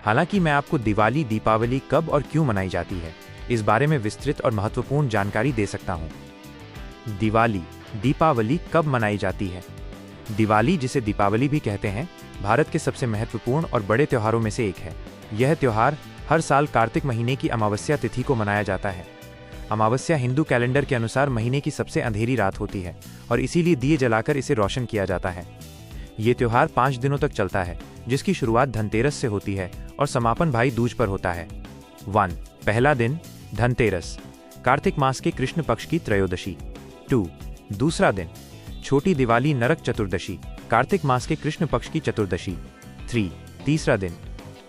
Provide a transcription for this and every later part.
हालांकि मैं आपको दिवाली दीपावली कब और क्यों मनाई जाती है इस बारे में विस्तृत और महत्वपूर्ण जानकारी दे सकता हूं। दिवाली दीपावली कब मनाई जाती है? दिवाली, जिसे दीपावली भी कहते हैं, भारत के सबसे महत्वपूर्ण और बड़े त्योहारों में से एक है। यह त्योहार हर साल कार्तिक महीने की अमावस्या तिथि को मनाया जाता है। अमावस्या हिंदू कैलेंडर के अनुसार महीने की सबसे अंधेरी रात होती है और इसीलिए दिए जलाकर इसे रोशन किया जाता है। ये त्योहार 5 दिनों तक चलता है, जिसकी शुरुआत धनतेरस से होती है और समापन भाई दूज पर होता है। 1. पहला दिन धनतेरस, कार्तिक मास के कृष्ण पक्ष की त्रयोदशी। 2. दूसरा दिन छोटी दिवाली नरक चतुर्दशी, कार्तिक मास के कृष्ण पक्ष की चतुर्दशी। 3. तीसरा दिन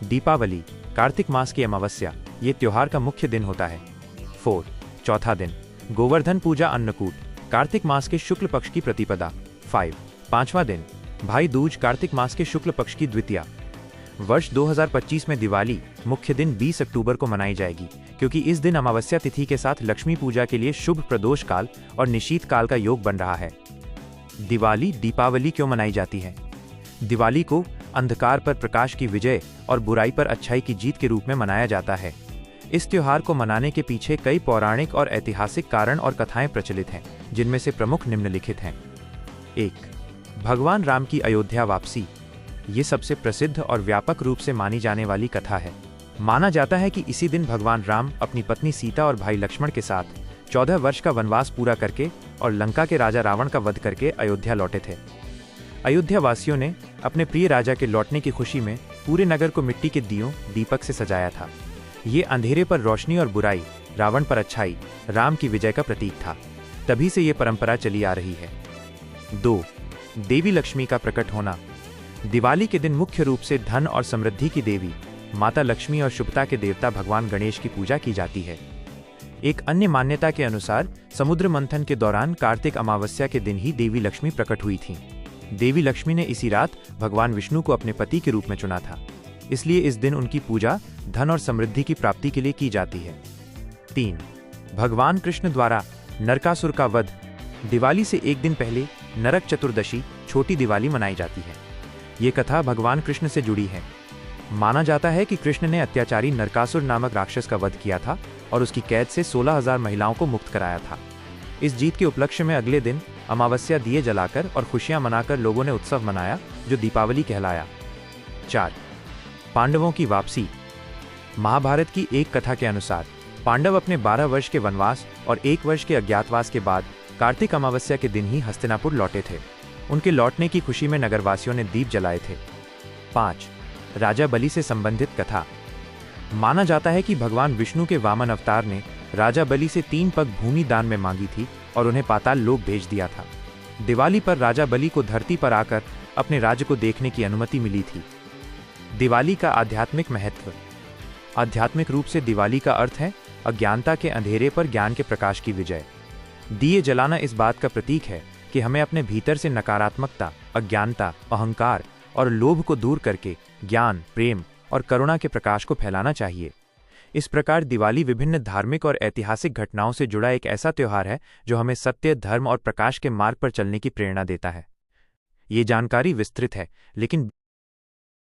दीपावली, कार्तिक मास की अमावस्या, ये त्योहार का मुख्य दिन होता है। 4. चौथा दिन गोवर्धन पूजा अन्नकूट, कार्तिक मास के शुक्ल पक्ष की प्रतिपदा। 5. पांचवा दिन भाई दूज, कार्तिक मास के शुक्ल पक्ष की द्वितीया। वर्ष 2025 में दिवाली मुख्य दिन 20 अक्टूबर को मनाई जाएगी, क्योंकि इस दिन अमावस्या तिथि के साथ लक्ष्मी पूजा के लिए शुभ प्रदोष काल और निशीत काल का योग बन रहा है। दिवाली दीपावली क्यों मनाई जाती है? दिवाली को अंधकार पर प्रकाश की विजय और बुराई पर अच्छाई की जीत के रूप में मनाया जाता है। इस त्योहार को मनाने के पीछे कई पौराणिक और ऐतिहासिक कारण और कथाएं प्रचलित हैं, जिनमें से प्रमुख निम्नलिखित हैं। 1. भगवान राम की अयोध्या वापसी। ये सबसे प्रसिद्ध और व्यापक रूप से मानी जाने वाली कथा है। माना जाता है कि इसी दिन भगवान राम अपनी पत्नी सीता और भाई लक्ष्मण के साथ 14 वर्ष का वनवास पूरा करके और लंका के राजा रावण का वध करके अयोध्या लौटे थे। अयोध्या वासियों ने अपने प्रिय राजा के लौटने की खुशी में पूरे नगर को मिट्टी के दियों दीपक से सजाया था। ये अंधेरे पर रोशनी और बुराई, रावण पर अच्छाई, राम की विजय का प्रतीक था। तभी से ये परंपरा चली आ रही है। 2. देवी लक्ष्मी का प्रकट होना। दिवाली के दिन मुख्य रूप से धन और समृद्धि की देवी माता लक्ष्मी और शुभता के देवता भगवान गणेश की पूजा की जाती है। एक अन्य मान्यता के अनुसार समुद्र मंथन के दौरान कार्तिक अमावस्या के दिन ही देवी लक्ष्मी प्रकट हुई थीं। देवी लक्ष्मी ने इसी रात भगवान विष्णु को अपने पति के रूप में चुना था, इसलिए इस दिन उनकी पूजा धन और समृद्धि की प्राप्ति के लिए की जाती है। 3. भगवान कृष्ण द्वारा नरकासुर का वध। दिवाली से एक दिन पहले नरक चतुर्दशी, छोटी दिवाली मनाई जाती है। ये कथा भगवान कृष्ण से जुड़ी है। माना जाता है कि कृष्ण ने अत्याचारी नरकासुर नामक राक्षस का वध किया था और उसकी कैद से 16,000 महिलाओं को मुक्त कराया था। इस जीत के उपलक्ष्य में अगले दिन अमावस्या दिए जलाकर और खुशियां मनाकर लोगों ने उत्सव मनाया, जो दीपावली कहलाया। 4. पांडवों की वापसी। महाभारत की एक कथा के अनुसार पांडव अपने 12 वर्ष के वनवास और 1 वर्ष के अज्ञातवास के बाद कार्तिक अमावस्या के दिन ही हस्तिनापुर लौटे थे। उनके लौटने की खुशी में नगरवासियों ने दीप जलाए थे। 5. राजा बलि से संबंधित कथा। माना जाता है कि भगवान विष्णु के वामन अवतार ने राजा बलि से 3 पग भूमि दान में मांगी थी और उन्हें पाताल लोक भेज दिया था। दिवाली पर राजा बलि को धरती पर आकर अपने राज्य को देखने की अनुमति मिली थी। दिवाली का आध्यात्मिक महत्व। आध्यात्मिक रूप से दिवाली का अर्थ है अज्ञानता के अंधेरे पर ज्ञान के प्रकाश की विजय। दिए जलाना इस बात का प्रतीक है कि हमें अपने भीतर से नकारात्मकता, अज्ञानता, अहंकार और लोभ को दूर करके ज्ञान, प्रेम और करुणा के प्रकाश को फैलाना चाहिए। इस प्रकार दिवाली विभिन्न धार्मिक और ऐतिहासिक घटनाओं से जुड़ा एक ऐसा त्योहार है जो हमें सत्य, धर्म और प्रकाश के मार्ग पर चलने की प्रेरणा देता है। ये जानकारी विस्तृत है, लेकिन